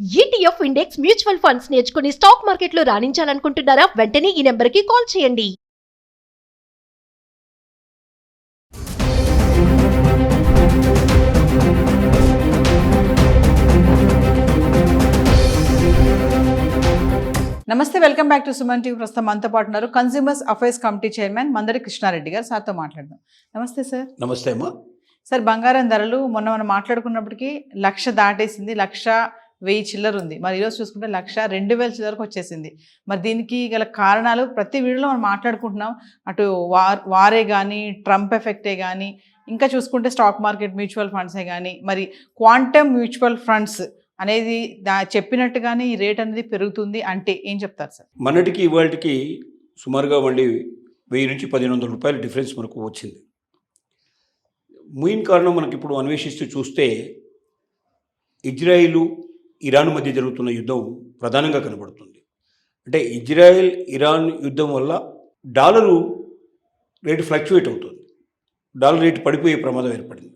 ETF index mutual funds నేర్చుకుని stock మార్కెట్లో రాణించాలనుకుంటున్నారా? వెంటనే ఈ నెంబర్కి కాల్ చేయండి. నమస్తే, welcome back to Suman TV. ప్రస్తుతం మనతో పాటు ఉన్నారు consumers affairs committee chairman Mandadi Krishna Reddy గారు. సార్తో మాట్లాడదాం. నమస్తే సార్. నమస్తే అమ్మా. సార్, బంగారం ధరలు మొన్న మనం మాట్లాడుకున్నప్పటికీ 1,00,000 దాటేసింది, 1,10,000 చిల్లర ఉంది. మరి ఈరోజు చూసుకుంటే 1,02,000 చిల్లరకు వచ్చేసింది. మరి దీనికి గల కారణాలు ప్రతి వీడియోలో మనం మాట్లాడుకుంటున్నాం. అటు వారే కానీ, ట్రంప్ ఎఫెక్టే కానీ, ఇంకా చూసుకుంటే స్టాక్ మార్కెట్ మ్యూచువల్ ఫండ్సే కానీ, మరి క్వాంటమ్ మ్యూచువల్ ఫండ్స్ అనేది చెప్పినట్టుగానే ఈ రేట్ అనేది పెరుగుతుంది అంటే ఏం చెప్తారు సార్? మొన్నటికి ఇవాళకి సుమారుగా మళ్ళీ 1000 నుంచి 1,500 రూపాయల డిఫరెన్స్ మనకు వచ్చింది. మెయిన్ కారణం మనకి ఇప్పుడు అన్వేషిస్తూ చూస్తే ఇజ్రాయిల్ ఇరాన్ మధ్య జరుగుతున్న యుద్ధం ప్రధానంగా కనబడుతుంది. అంటే ఇజ్రాయెల్ ఇరాన్ యుద్ధం వల్ల డాలరు రేటు ఫ్లక్చువేట్ అవుతుంది, డాలర్ రేటు పడిపోయే ప్రమాదం ఏర్పడింది.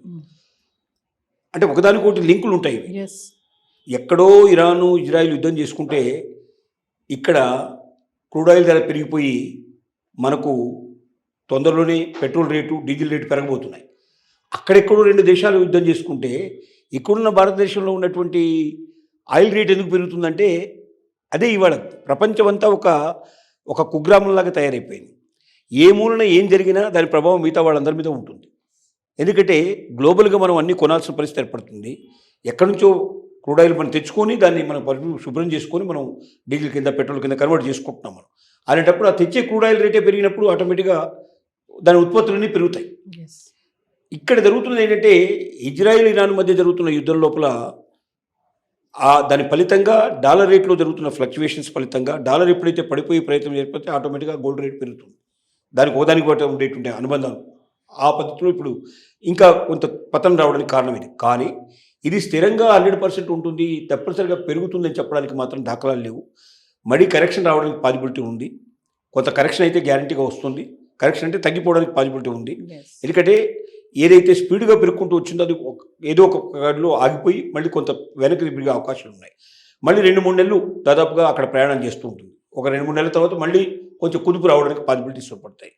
అంటే ఒకదానికొకటి లింకులు ఉంటాయి. ఎక్కడో ఇరాను ఇజ్రాయిల్ యుద్ధం చేసుకుంటే ఇక్కడ క్రూడ్ ఆయిల్ ధర పెరిగిపోయి మనకు తొందరలోనే పెట్రోల్ రేటు డీజిల్ రేటు పెరగబోతున్నాయి. అక్కడెక్కడో 2 దేశాలు యుద్ధం చేసుకుంటే ఇక్కడున్న భారతదేశంలో ఉన్నటువంటి ఆయిల్ రేట్ ఎందుకు పెరుగుతుందంటే అదే ఇవాళ ప్రపంచమంతా ఒక కుగ్రామంలాగా తయారైపోయింది. ఏ మూలన ఏం జరిగినా దాని ప్రభావం మిగతా వాళ్ళందరి మీద ఉంటుంది. ఎందుకంటే గ్లోబల్గా మనం అన్నీ కొనాల్సిన పరిస్థితి ఏర్పడుతుంది. ఎక్కడి నుంచో క్రూడ్ ఆయిల్ మనం తెచ్చుకొని దాన్ని మనం శుభ్రం చేసుకొని మనం డీజిల్ కింద పెట్రోల్ కింద కన్వర్ట్ చేసుకుంటున్నాం. మనం అలాంటప్పుడు ఆ తెచ్చే క్రూడ్ ఆయిల్ రేటే పెరిగినప్పుడు ఆటోమేటిక్గా దాని ఉత్పత్తులన్నీ పెరుగుతాయి. ఇక్కడ జరుగుతున్నది ఏంటంటే ఇజ్రాయిల్ ఇరాన్ మధ్య జరుగుతున్న యుద్ధం లోపల దాని ఫలితంగా డాలర్ రేట్లో జరుగుతున్న ఫ్లక్చువేషన్స్ ఫలితంగా డాలర్ ఎప్పుడైతే పడిపోయే ప్రయత్నం చేస్తే ఆటోమేటిక్గా గోల్డ్ రేట్ పెరుగుతుంది. దానికి ఒకదానికి ఒకటి ఉండేటువంటి అనుబంధాలు ఆ పద్ధతిలో ఇప్పుడు ఇంకా కొంత పతనం రావడానికి కారణం ఇది. కానీ ఇది స్థిరంగా 100% ఉంటుంది, తప్పనిసరిగా పెరుగుతుందని చెప్పడానికి మాత్రం దాఖలాలు లేవు. మళ్ళీ కరెక్షన్ రావడానికి పాజిబిలిటీ ఉంది. కొంత కరెక్షన్ అయితే గ్యారంటీగా వస్తుంది. కరెక్షన్ అంటే తగ్గిపోవడానికి పాజిబిలిటీ ఉంది. ఎందుకంటే ఏదైతే స్పీడ్గా పెరుగుకుంటూ వచ్చిందో అది ఏదో ఒక గాడిలో ఆగిపోయి మళ్ళీ కొంత వెనక్కి పెరిగే అవకాశాలు ఉన్నాయి. మళ్ళీ 2-3 నెలలు దాదాపుగా అక్కడ ప్రయాణం చేస్తూ ఉంటుంది. ఒక 2-3 నెలల తర్వాత మళ్ళీ కొంచెం కుదుపు రావడానికి పాజిబిలిటీస్ పడతాయి.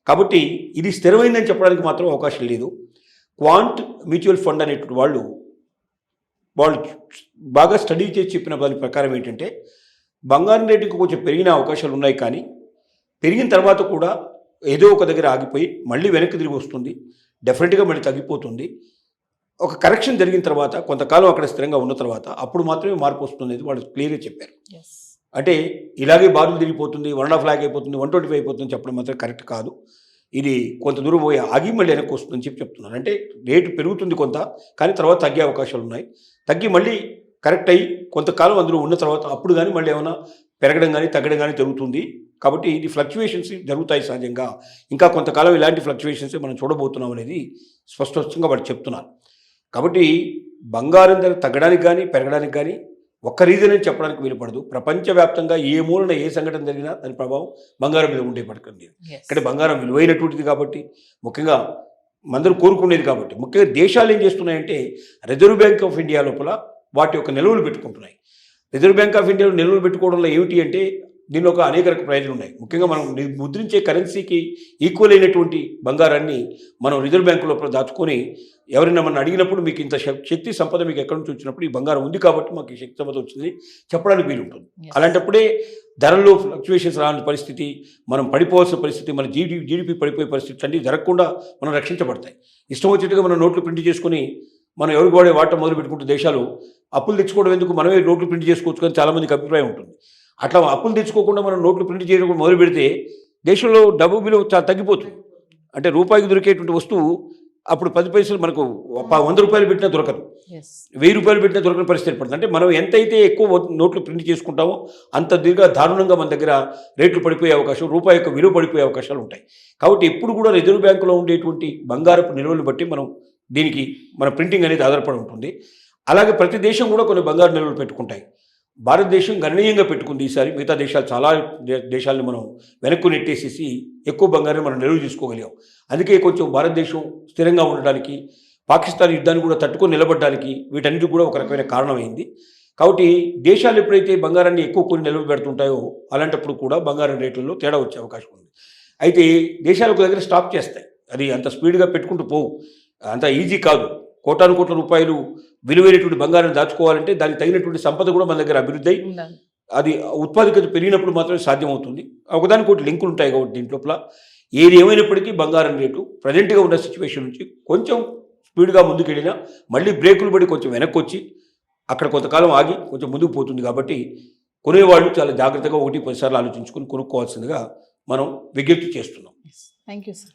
కాబట్టి ఇది స్థిరమైందని చెప్పడానికి మాత్రం అవకాశం లేదు. క్వాంట్ మ్యూచువల్ ఫండ్ అనేటువంటి వాళ్ళు బాగా స్టడీ చేసి చెప్పిన దాని ప్రకారం ఏంటంటే బంగారం రేటుకి కొంచెం పెరిగిన అవకాశాలు ఉన్నాయి. కానీ పెరిగిన తర్వాత కూడా ఏదో ఒక దగ్గర ఆగిపోయి మళ్ళీ వెనక్కి తిరిగి వస్తుంది, డెఫినెట్గా మళ్ళీ తగ్గిపోతుంది. ఒక కరెక్షన్ జరిగిన తర్వాత కొంతకాలం అక్కడ స్థిరంగా ఉన్న తర్వాత అప్పుడు మాత్రమే మార్పు వస్తుంది. వాళ్ళు క్లియర్గా చెప్పారు. అంటే ఇలాగే బారులు తిరిగిపోతుంది, 1.5 లాక్ అయిపోతుంది, 125 అయిపోతుంది చెప్పడం మాత్రం కరెక్ట్ కాదు. ఇది కొంత దూరం పోయి ఆగి మళ్ళీ వెనక్కి వస్తుందని చెప్తున్నారు. అంటే రేటు పెరుగుతుంది కొంత, కానీ తర్వాత తగ్గే అవకాశాలు ఉన్నాయి. తగ్గి మళ్ళీ కరెక్ట్ అయ్యి కొంతకాలం అందులో ఉన్న తర్వాత అప్పుడు కానీ మళ్ళీ ఏమైనా పెరగడం కానీ తగ్గడం కానీ జరుగుతుంది. కాబట్టి ఇది ఫ్లక్చువేషన్స్ జరుగుతాయి సహజంగా. ఇంకా కొంతకాలం ఇలాంటి ఫ్లక్చువేషన్స్ మనం చూడబోతున్నాం అనేది స్పష్టంగా వాళ్ళు చెప్తున్నారు. కాబట్టి బంగారం ధర తగ్గడానికి కానీ పెరగడానికి కానీ ఒక్క రీజన్ అని చెప్పడానికి వీలుపడదు. ప్రపంచవ్యాప్తంగా ఏ మూలన ఏ సంఘటన జరిగినా దాని ప్రభావం బంగారం మీద ఉండే పడుతుంది. ఇక్కడ బంగారం విలువైనటువంటిది కాబట్టి, ముఖ్యంగా అందరూ కోరుకునేది కాబట్టి, ముఖ్యంగా దేశాలు ఏం చేస్తున్నాయంటే రిజర్వ్ బ్యాంక్ ఆఫ్ ఇండియా లోపల వాటి యొక్క నిల్వలు పెట్టుకుంటున్నాయి. రిజర్వ్ బ్యాంక్ ఆఫ్ ఇండియాలో నిల్వలు పెట్టుకోవడంలో ఏమిటి అంటే దీనిలో అనేక రకాల ప్రయోజనాలు ఉన్నాయి. ముఖ్యంగా మనం ముద్రించే కరెన్సీకి ఈక్వల్ అయినటువంటి బంగారాన్ని మనం రిజర్వ్ బ్యాంకు లోపల దాచుకొని ఎవరైనా మనం అడిగినప్పుడు మీకు ఇంత శక్తి సంపద మీకు ఎక్కడి నుంచి వచ్చినప్పుడు ఈ బంగారం ఉంది కాబట్టి మాకు ఈ శక్తి సంపద వచ్చింది చెప్పడానికి వీలు ఉంటుంది. అలాంటప్పుడే ధరల్లో ఫ్లక్చువేషన్స్ రాని పరిస్థితి, మనం పడిపోవాల్సిన పరిస్థితి, మన జీడిపి పడిపోయే పరిస్థితి అన్నీ జరగకుండా మనం రక్షించబడతాయి. ఇష్టం వచ్చేట్టుగా మనం నోట్లు ప్రింట్ చేసుకుని మనం ఎవరికి వాడే వాడటం మొదలు పెట్టుకుంటే దేశాలు అప్పులు తెచ్చుకోవడం ఎందుకు, మనమే నోట్లు ప్రింట్ చేసుకోవచ్చు కానీ చాలామందికి అభిప్రాయం ఉంటుంది. అట్లా అప్పులు తెచ్చుకోకుండా మనం నోట్లు ప్రింట్ చేయడం మొదలు పెడితే దేశంలో డబ్బు విలువ చాలా తగ్గిపోతుంది. అంటే రూపాయికి దొరికేటువంటి వస్తువు అప్పుడు 10 పైసలు మనకు 100 రూపాయలు పెట్టినా దొరకదు, 1000 రూపాయలు పెట్టినా దొరకని పరిస్థితి ఏర్పడుతుంది. అంటే మనం ఎంతైతే ఎక్కువ నోట్లు ప్రింట్ చేసుకుంటామో అంత దారుణంగా మన దగ్గర రేట్లు పడిపోయే అవకాశం, రూపాయి యొక్క విలువ పడిపోయే అవకాశాలు ఉంటాయి. కాబట్టి ఎప్పుడు కూడా రిజర్వ్ బ్యాంకులో ఉండేటువంటి బంగారపు నిల్వలు బట్టి దీనికి మన ప్రింటింగ్ అనేది ఆధారపడి ఉంటుంది. అలాగే ప్రతి దేశం కూడా కొన్ని బంగారు నిల్వలు పెట్టుకుంటాయి. భారతదేశం గణనీయంగా పెట్టుకుంది ఈసారి. మిగతా దేశాలు చాలా దేశాలను మనం వెనక్కు నెట్టేసేసి ఎక్కువ బంగారం మనం నిల్వ చేసుకోగలిగాం. అందుకే కొంచెం భారతదేశం స్థిరంగా ఉండడానికి, పాకిస్తాన్ యుద్ధాన్ని కూడా తట్టుకొని నిలబడడానికి వీటన్నిటికి కూడా ఒక రకమైన కారణమైంది. కాబట్టి దేశాలు ఎప్పుడైతే బంగారాన్ని ఎక్కువ కొని నిల్వ పెడుతుంటాయో అలాంటప్పుడు కూడా బంగారం రేట్లలో తేడా వచ్చే అవకాశం ఉంది. అయితే దేశాలు ఒక దగ్గర స్టాప్ చేస్తాయి, అది అంత స్పీడ్గా పెట్టుకుంటూ పోవు, అంత ఈజీ కాదు. కోటాను కోట్ల రూపాయలు విలువైనటువంటి బంగారాన్ని దాచుకోవాలంటే దానికి తగినటువంటి సంపద కూడా మన దగ్గర అభివృద్ధి అయి ఉండాలి. అది ఉత్పాదకత పెరిగినప్పుడు మాత్రమే సాధ్యమవుతుంది. ఒకదానికొకటి లింకులు ఉంటాయి కాబట్టి దీంట్లోపల ఏది ఏమైనప్పటికీ బంగారం రేటు ప్రజెంట్గా ఉన్న సిచ్యువేషన్ నుంచి కొంచెం స్పీడ్గా ముందుకెళ్ళినా మళ్ళీ బ్రేకులు పడి కొంచెం వెనక్కి వచ్చి అక్కడ కొంతకాలం ఆగి కొంచెం ముందుకు పోతుంది. కాబట్టి కొనేవాళ్ళు చాలా జాగ్రత్తగా 1-10 సార్లు ఆలోచించుకొని కొనుక్కోవాల్సిందిగా మనం విజ్ఞప్తి చేస్తున్నాం. Thank you sir.